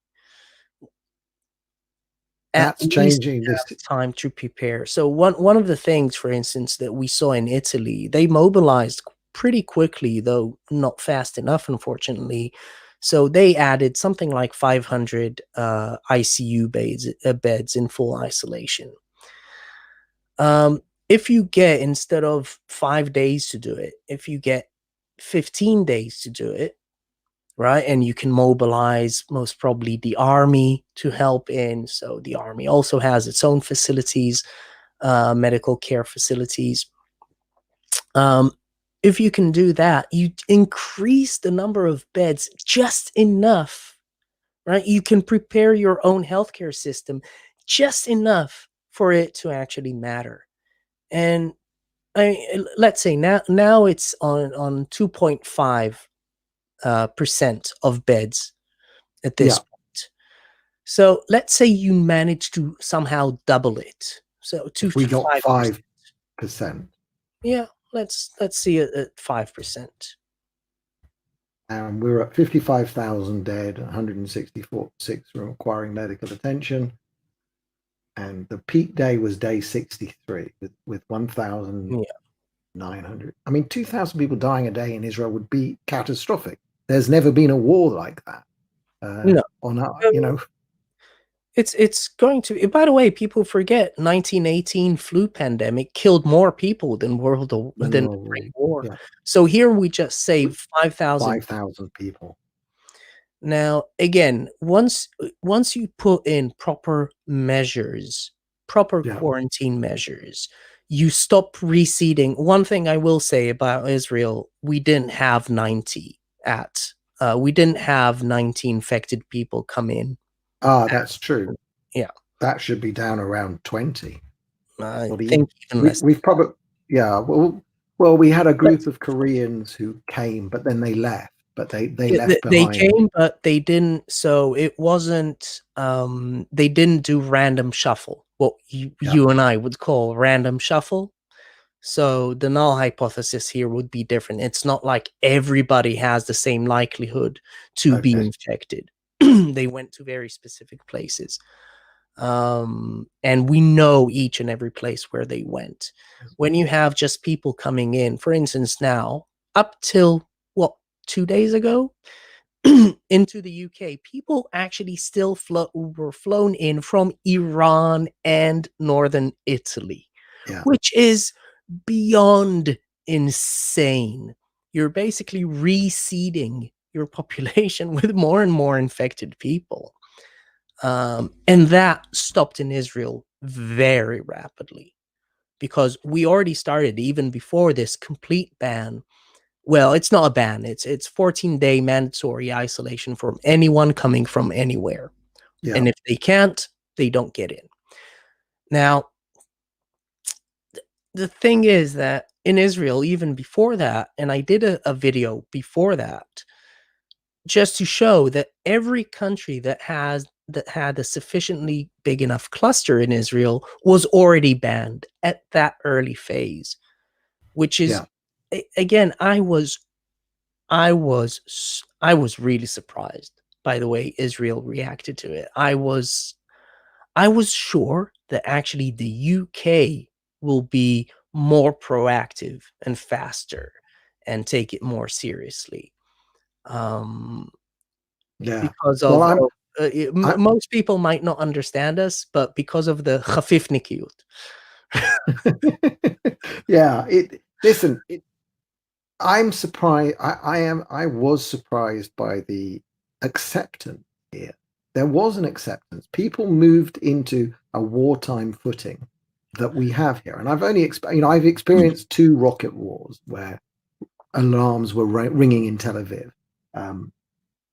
Speaker 1: at
Speaker 2: that's
Speaker 1: least you
Speaker 2: changing this.
Speaker 1: have time to prepare. So one of the things, for instance, that we saw in Italy, they mobilized pretty quickly, though not fast enough, unfortunately. So they added something like 500 ICU beds in full isolation. If you get, instead of 5 days to do it, if you get 15 days to do it, right? And you can mobilize most probably the army to help in. So the army also has its own facilities, medical care facilities. Um, if you can do that, you increase the number of beds just enough, right? You can prepare your own healthcare system just enough for it to actually matter. And let's say now it's on 2.5 percent of beds at this
Speaker 2: Yeah,
Speaker 1: point. So let's say you manage to somehow double it. So two
Speaker 2: if we
Speaker 1: to
Speaker 2: got
Speaker 1: five percent.
Speaker 2: 5%,
Speaker 1: Yeah, let's see it at 5%.
Speaker 2: and we're at 55,000 dead, 164 requiring medical attention, and the peak day was day 63 with
Speaker 1: Yeah.
Speaker 2: 1,900. I mean, 2,000 people dying a day in Israel would be catastrophic. There's never been a war like that.
Speaker 1: No.
Speaker 2: On you
Speaker 1: Um,
Speaker 2: know,
Speaker 1: it's going to. By the way, people forget 1918 flu pandemic killed more people than the
Speaker 2: World
Speaker 1: Great
Speaker 2: War,
Speaker 1: War.
Speaker 2: yeah,
Speaker 1: So here we just saved 5,000.
Speaker 2: 5,000 people.
Speaker 1: Now, again, once you put in proper measures, proper
Speaker 2: Yeah.
Speaker 1: quarantine measures, you stop reseeding. One thing I will say about Israel, we didn't have 90 infected people come in.
Speaker 2: Ah, that's true.
Speaker 1: Yeah,
Speaker 2: That should be down around 20.
Speaker 1: I
Speaker 2: Well,
Speaker 1: think even less.
Speaker 2: we've probably, yeah, well, we had a
Speaker 1: Let's
Speaker 2: group of Koreans who came, but then they left. but they left
Speaker 1: They
Speaker 2: behind.
Speaker 1: came, but they didn't. So it wasn't. They didn't do random shuffle, what
Speaker 2: Yeah.
Speaker 1: you and I would call random shuffle. So the null hypothesis here would be different. It's not like everybody has the same likelihood to be
Speaker 2: Okay.
Speaker 1: infected. They went to very specific places. And we know each and every place where they went. When you have just people coming in, for instance, now, up till what, 2 days ago, into the UK, people actually still were flown in from Iran and northern Italy,
Speaker 2: Yeah.
Speaker 1: which is beyond insane. You're basically reseeding your population with more and more infected people. And that stopped in Israel very rapidly because we already started even before this complete ban. Well, it's not a ban. It's 14-day mandatory isolation from anyone coming from anywhere.
Speaker 2: Yeah.
Speaker 1: And if they can't, they don't get in. Now, the thing is that in Israel, even before that, and I did a video before that, just to show that every country that had a sufficiently big enough cluster in Israel was already banned at that early phase, which is,
Speaker 2: Yeah.
Speaker 1: again, I was really surprised by the way Israel reacted to it. I was sure that actually the UK will be more proactive and faster and take it more seriously. Um,
Speaker 2: Yeah.
Speaker 1: because
Speaker 2: Well,
Speaker 1: of
Speaker 2: I
Speaker 1: most people might not understand us, but because of the khafifnikiyut.
Speaker 2: yeah, listen, I'm surprised. I was surprised by the acceptance here. There was an acceptance. People moved into a wartime footing that we have here. And I've experienced two rocket wars where alarms were ringing in Tel Aviv. Um,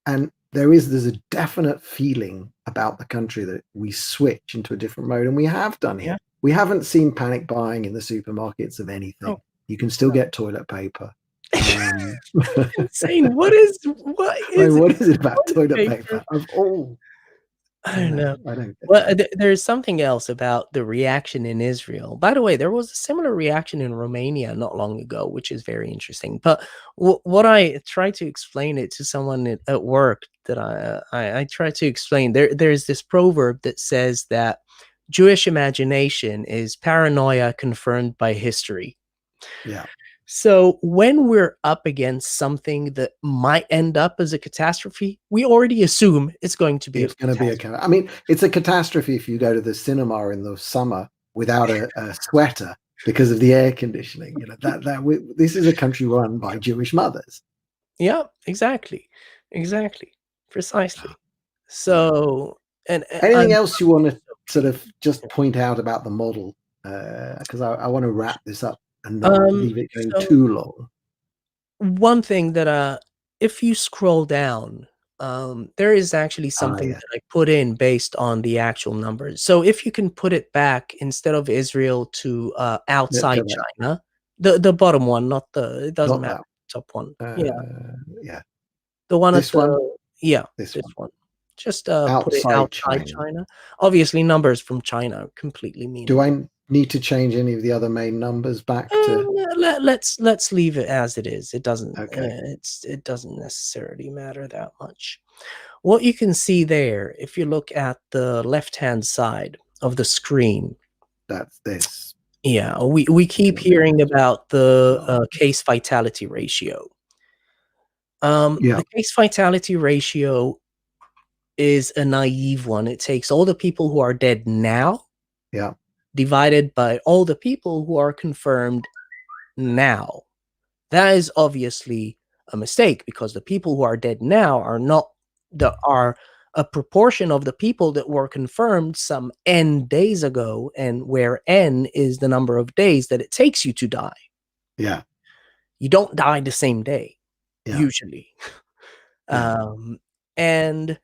Speaker 2: and there's a definite feeling about the country that we switch into a different mode, and we have done
Speaker 1: Yeah.
Speaker 2: here. We haven't seen panic buying in the supermarkets of anything.
Speaker 1: Oh,
Speaker 2: You can still get toilet paper. Um,
Speaker 1: insane. What
Speaker 2: I mean,
Speaker 1: is it
Speaker 2: what is it
Speaker 1: with
Speaker 2: about
Speaker 1: toilet
Speaker 2: toilet
Speaker 1: paper?
Speaker 2: paper of all?
Speaker 1: I
Speaker 2: I
Speaker 1: don't
Speaker 2: know.
Speaker 1: know.
Speaker 2: I don't get
Speaker 1: Well,
Speaker 2: that.
Speaker 1: there's something else about the reaction in Israel. By the way, there was a similar reaction in Romania not long ago, which is very interesting. But what I try to explain it to someone at work that I try to explain, there's this proverb that says that Jewish imagination is paranoia confirmed by history.
Speaker 2: Yeah,
Speaker 1: So when we're up against something that might end up as a catastrophe, we already assume it's going to be a
Speaker 2: it's going to be a
Speaker 1: catastrophe.
Speaker 2: kind of. I mean, it's a catastrophe if you go to the cinema in the summer without a sweater because of the air conditioning. You know this is a country run by Jewish mothers.
Speaker 1: Yeah, exactly. Exactly.
Speaker 2: Yeah.
Speaker 1: Precisely.
Speaker 2: Yeah.
Speaker 1: So, and
Speaker 2: Anything
Speaker 1: I'm
Speaker 2: else you want to sort of just point out about the model? Because I want to wrap this up and not leave it going
Speaker 1: so
Speaker 2: too long.
Speaker 1: one thing that if you scroll down, there is actually
Speaker 2: Ah,
Speaker 1: something
Speaker 2: yeah.
Speaker 1: that I put in based on the actual numbers. So if you can put it back instead of Israel to outside
Speaker 2: Go back.
Speaker 1: China, the bottom one, not the it doesn't
Speaker 2: Not
Speaker 1: matter,
Speaker 2: that.
Speaker 1: top one. Yeah.
Speaker 2: Yeah.
Speaker 1: The one at
Speaker 2: This one.
Speaker 1: the yeah,
Speaker 2: This
Speaker 1: this
Speaker 2: one.
Speaker 1: one. Just put it
Speaker 2: Outside
Speaker 1: outside
Speaker 2: China.
Speaker 1: China. Obviously numbers from China are completely
Speaker 2: Do
Speaker 1: meaningless.
Speaker 2: I need to change any of the other main numbers back to?
Speaker 1: Let's leave it as it is. It doesn't
Speaker 2: Okay.
Speaker 1: it doesn't necessarily matter that much. What you can see there, if you look at the left-hand side of the screen,
Speaker 2: That's this.
Speaker 1: yeah, we keep hearing about the
Speaker 2: Oh,
Speaker 1: case fatality ratio.
Speaker 2: yeah.
Speaker 1: The case fatality ratio is a naive one. It takes all the people who are dead now
Speaker 2: Yeah.
Speaker 1: divided by all the people who are confirmed now. That is obviously a mistake because the people who are dead now are not are a proportion of the people that were confirmed some n days ago, and where n is the number of days that it takes you to die.
Speaker 2: Yeah.
Speaker 1: You don't die the same day
Speaker 2: Yeah.
Speaker 1: usually.
Speaker 2: Yeah.
Speaker 1: And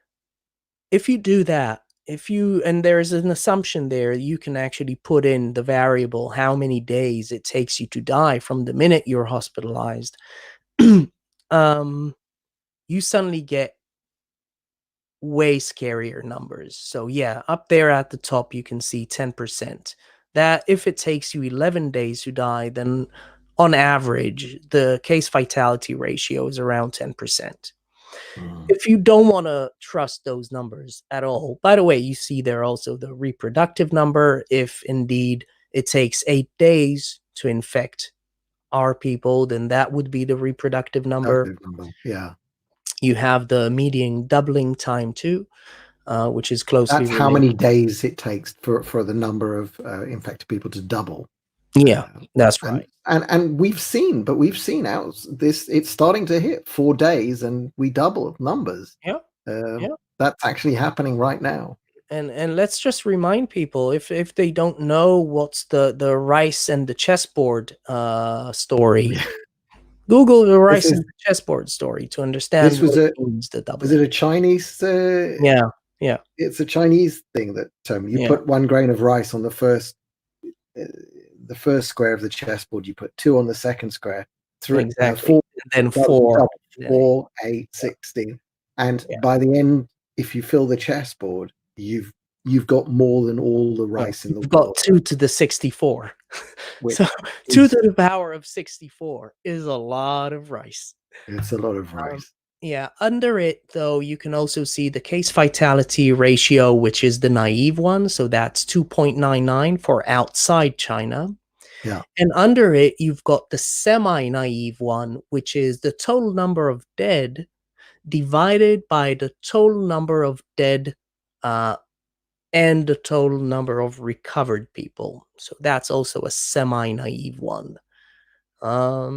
Speaker 1: if you do that, if you and there's an assumption there, you can actually put in the variable how many days it takes you to die from the minute you're hospitalized. um you suddenly get way scarier numbers. So yeah, up there at the top you can see 10%. That if it takes you 11 days to die, then on average the case fatality ratio is around 10%.
Speaker 2: Mm.
Speaker 1: If you don't want to trust those numbers at all, by the way, you see there also the reproductive number. If indeed it takes 8 days to infect our people, then that would be the reproductive
Speaker 2: That would
Speaker 1: number.
Speaker 2: be the number. Yeah.
Speaker 1: You have the median doubling time too, which is closely
Speaker 2: That's how
Speaker 1: related.
Speaker 2: many days it takes for the number of infected people to double.
Speaker 1: Yeah,
Speaker 2: Uh,
Speaker 1: that's
Speaker 2: and
Speaker 1: right.
Speaker 2: we've seen out this, it's starting to hit 4 days and we double numbers.
Speaker 1: Yeah, yeah.
Speaker 2: That's actually happening right now.
Speaker 1: And let's just remind people, if they don't know what's the rice and the chessboard story, Google the
Speaker 2: This
Speaker 1: rice
Speaker 2: is
Speaker 1: and the chessboard story to understand
Speaker 2: this
Speaker 1: what
Speaker 2: was
Speaker 1: it
Speaker 2: a
Speaker 1: means, the
Speaker 2: was it
Speaker 1: doubling.
Speaker 2: a Chinese
Speaker 1: Yeah, yeah,
Speaker 2: it's a Chinese thing that you
Speaker 1: yeah,
Speaker 2: put 1 grain of rice on uh, the first square of the chessboard, you put 2 on the second square, three,
Speaker 1: exactly.
Speaker 2: 4,
Speaker 1: And then
Speaker 2: double,
Speaker 1: four.
Speaker 2: double,
Speaker 1: Yeah,
Speaker 2: 4, 8,
Speaker 1: yeah,
Speaker 2: 16. And
Speaker 1: yeah,
Speaker 2: by the end, if you fill the chessboard, you've got more than all the
Speaker 1: yeah.
Speaker 2: rice in the
Speaker 1: You've got
Speaker 2: world,
Speaker 1: 2 to the 64.
Speaker 2: which
Speaker 1: So 2
Speaker 2: is
Speaker 1: to the power of 64 is a lot of rice.
Speaker 2: it's a lot of
Speaker 1: Um,
Speaker 2: rice.
Speaker 1: yeah, under it though, you can also see the case fatality ratio, which is the naive one. So that's 2.99 for outside China.
Speaker 2: Yeah.
Speaker 1: And under it, you've got the semi naive one, which is the total number of dead divided by the total number of dead uh, and the total number of recovered people. So that's also a semi naive one.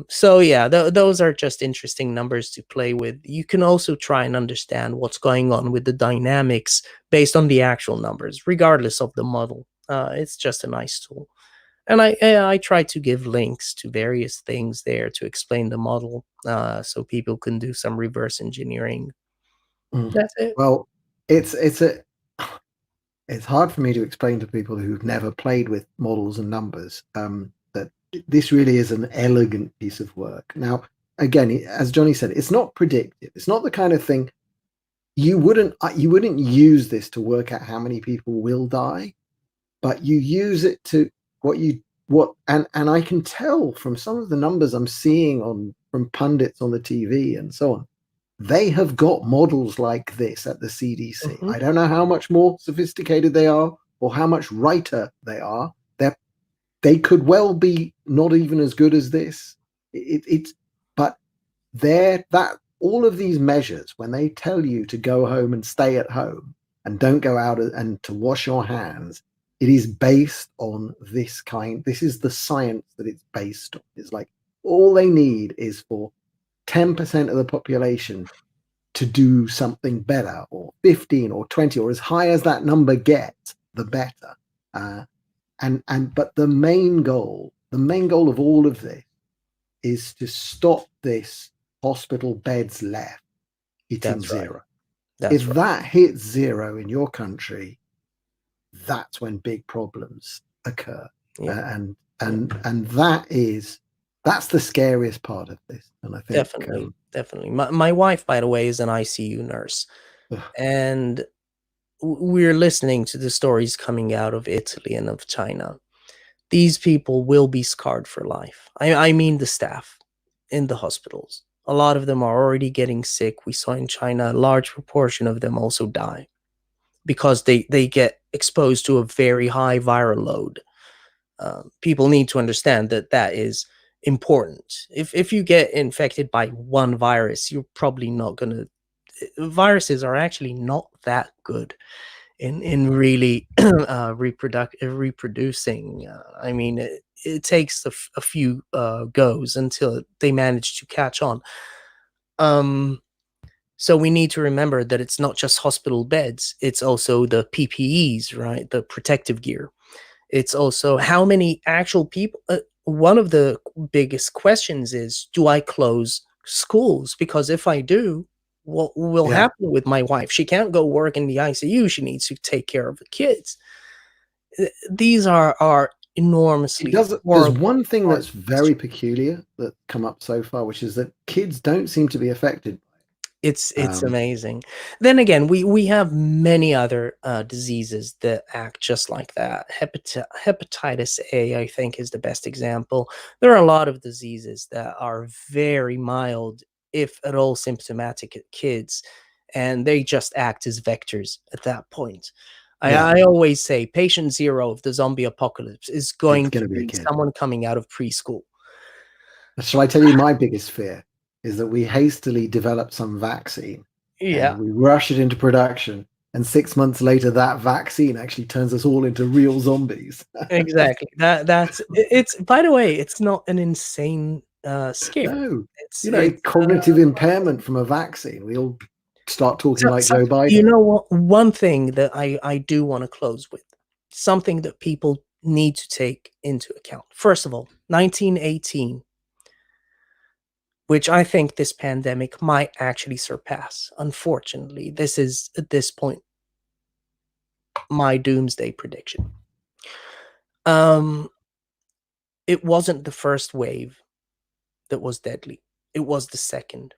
Speaker 1: So yeah, those are just interesting numbers to play with. You can also try and understand what's going on with the dynamics based on the actual numbers, regardless of the model. It's just a nice tool. And I try to give links to various things there to explain the model, so people can do some reverse engineering.
Speaker 2: Mm.
Speaker 1: That's it.
Speaker 2: Well, it's a it's hard for me to explain to people who've never played with models and numbers, that this really is an elegant piece of work. Now, again, as Johnny said, it's not predictive. It's not the kind of thing you wouldn't use this to work out how many people will die, but you use it to what you what and I can tell from some of the numbers I'm seeing on from pundits on the TV and so on, they have got models like this at the CDC.
Speaker 1: Hmm.
Speaker 2: I don't know how much more sophisticated they are or how much righter they are. They could well be not even as good as this. It's but they're that all of these measures, when they tell you to go home and stay at home and don't go out and to wash your hands, it is based on this kind. This is the science that it's based on. It's like all they need is for 10% of the population to do something better, or 15 or 20, or as high as that number gets, the better. But the main goal of all of this is to stop this hospital beds left hitting
Speaker 1: That's right.
Speaker 2: zero.
Speaker 1: That's
Speaker 2: If
Speaker 1: right.
Speaker 2: that hits zero in your country, that's when big problems occur.
Speaker 1: Yeah, yeah,
Speaker 2: And that's the scariest part of this. And I think
Speaker 1: definitely, definitely. My wife, by the way, is an ICU nurse,
Speaker 2: ugh,
Speaker 1: and we're listening to the stories coming out of Italy and of China. These people will be scarred for life. I mean, the staff in the hospitals. A lot of them are already getting sick. We saw in China a large proportion of them also die because they get exposed to a very high viral load. People need to understand that that is important. If you get infected by one virus, you're probably not gonna. Viruses are actually not that good in really reproducing. I mean, it takes a few goes until they manage to catch on. Um, so we need to remember that it's not just hospital beds; it's also the PPEs, right? The protective gear. It's also how many actual people. One of the biggest questions is: do I close schools? Because if I do, what will
Speaker 2: yeah.
Speaker 1: happen with my wife? She can't go work in the ICU. She needs to take care of the kids. These are
Speaker 2: It
Speaker 1: enormously
Speaker 2: does. There's
Speaker 1: horrible,
Speaker 2: one thing
Speaker 1: horrible
Speaker 2: that's very
Speaker 1: questions.
Speaker 2: peculiar that come up so far, which is that kids don't seem to be affected.
Speaker 1: It's
Speaker 2: Um,
Speaker 1: amazing. Then again, we have many other diseases that act just like that. Hepatitis A, I think, is the best example. There are a lot of diseases that are very mild, if at all symptomatic, at kids, and they just act as vectors at that point.
Speaker 2: yeah,
Speaker 1: I always say patient zero of the zombie apocalypse is
Speaker 2: it's
Speaker 1: going
Speaker 2: going
Speaker 1: to
Speaker 2: to be a
Speaker 1: be
Speaker 2: kid.
Speaker 1: someone coming out of preschool.
Speaker 2: Shall I tell you my biggest fear is that we hastily develop some vaccine and
Speaker 1: Yeah.
Speaker 2: we rush it into production, and 6 months later, that vaccine actually turns us all into real zombies.
Speaker 1: Exactly. It's, by the way, it's not an insane scare.
Speaker 2: No,
Speaker 1: It's
Speaker 2: you know,
Speaker 1: it's
Speaker 2: cognitive impairment from a vaccine. We all start talking like
Speaker 1: so
Speaker 2: Joe
Speaker 1: you
Speaker 2: Biden.
Speaker 1: know what? One thing that I do want to close with, something that people need to take into account. First of all, 1918, which I think this pandemic might actually surpass. Unfortunately, this is at this point my doomsday prediction. Um, it wasn't the first wave that was deadly. It was the second.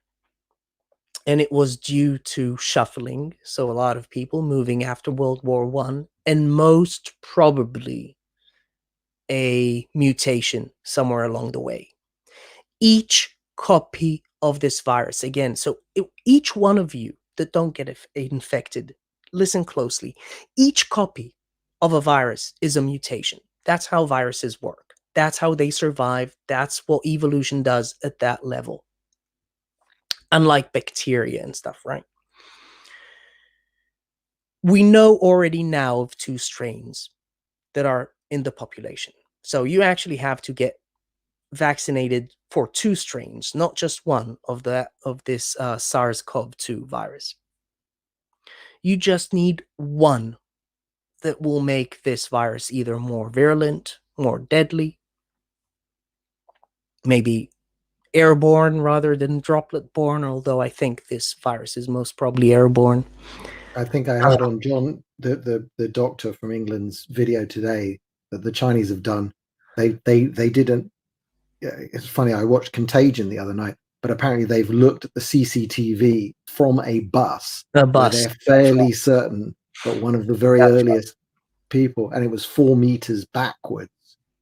Speaker 1: And it was due to shuffling, so a lot of people moving after World War One, and most probably a mutation somewhere along the way. Each copy of this virus, again, so each one of you that don't get infected, listen closely. Each copy of a virus is a mutation. That's how viruses work. That's how they survive. That's what evolution does at that level. Unlike bacteria and stuff, right? We know already now of two strains that are in the population. So you actually have to get vaccinated for two strains, not just one of this SARS-CoV-2 virus. You just need one that will make this virus either more virulent, more deadly, maybe airborne rather than droplet borne, although I think this virus is most probably airborne.
Speaker 2: I think I
Speaker 1: Uh,
Speaker 2: heard on John, the doctor from England's video today, that the Chinese have done. They didn't. It's funny. I watched Contagion the other night, but apparently they've looked at the CCTV from a bus
Speaker 1: a
Speaker 2: where
Speaker 1: bus.
Speaker 2: they're fairly certain that one of the very
Speaker 1: That's right.
Speaker 2: earliest people, and it was 4 meters backwards.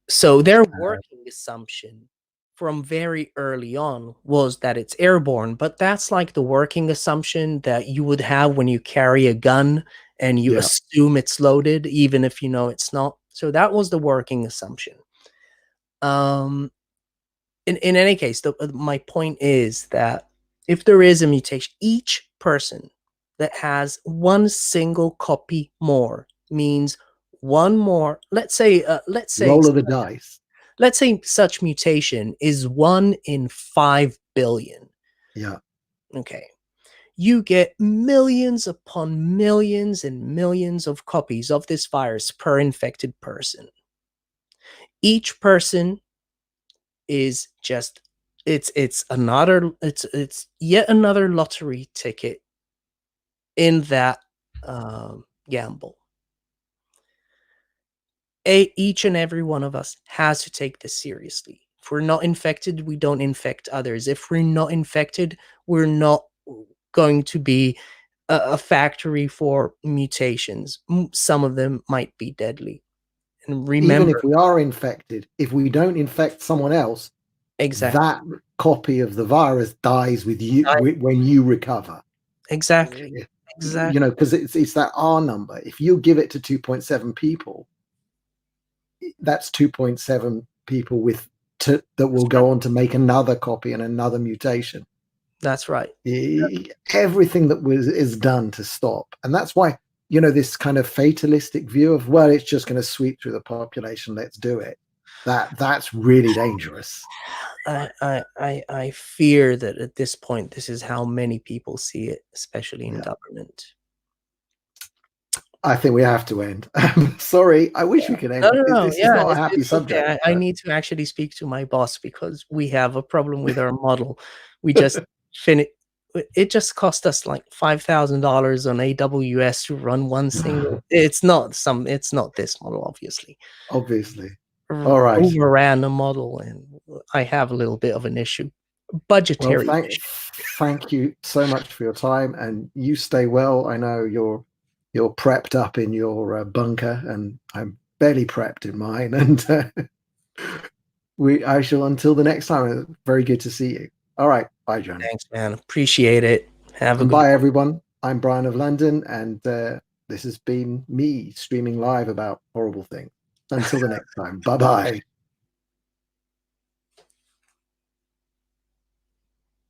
Speaker 1: So their working assumption from very early on was that it's airborne, but that's like the working assumption that you would have when you carry a gun and you
Speaker 2: Yeah,
Speaker 1: assume it's loaded, even if you know it's not. So that was the working assumption. Um, in any case, my point is that if there is a mutation, each person that has one single copy more means one more.
Speaker 2: roll of the dice.
Speaker 1: Let's say such mutation is 1 in 5 billion.
Speaker 2: Yeah,
Speaker 1: Okay. You get millions upon millions and millions of copies of this virus per infected person. Each person is just it's yet another lottery ticket in that gamble. Each and every one of us has to take this seriously. If we're not infected, we don't infect others. If we're not infected, we're not going to be a factory for mutations. Some of them might be deadly. And
Speaker 2: even
Speaker 1: remember,
Speaker 2: if we are infected, if we don't infect someone else,
Speaker 1: exactly,
Speaker 2: that copy of the virus dies with you when you recover.
Speaker 1: exactly, exactly.
Speaker 2: You know, because it's that R number. If you give it to 2.7 people, that's 2.7 people that will
Speaker 1: That's right.
Speaker 2: go on to make another copy and another mutation.
Speaker 1: That's right.
Speaker 2: Everything that is done to stop, and that's why, this kind of fatalistic view of, well, it's just going to sweep through the population, let's do it. That's really dangerous.
Speaker 1: I fear that at this point, this is how many people see it, especially in
Speaker 2: Yeah,
Speaker 1: government.
Speaker 2: I think we have to end. Sorry, I wish we could
Speaker 1: No,
Speaker 2: end.
Speaker 1: no, no.
Speaker 2: This is
Speaker 1: Yeah,
Speaker 2: not a happy
Speaker 1: it's okay.
Speaker 2: subject,
Speaker 1: I
Speaker 2: but
Speaker 1: need to actually speak to my boss because we have a problem with our model. We just finished. It just cost us like $5,000 on AWS to run one single. It's not this model, obviously.
Speaker 2: obviously. All right.
Speaker 1: Overran the model, and I have a little bit of an issue.
Speaker 2: Well,
Speaker 1: budgetary issue.
Speaker 2: thank you so much for your time, and you stay well. I know you're prepped up in your bunker, and I'm barely prepped in mine. And I shall until the next time. Very good to see you. All right, bye, Johnny,
Speaker 1: Thanks, man. Appreciate it. Have a
Speaker 2: and
Speaker 1: good
Speaker 2: bye,
Speaker 1: one.
Speaker 2: everyone. I'm Brian of London, and this has been me streaming live about horrible things. Until the next time, bye bye.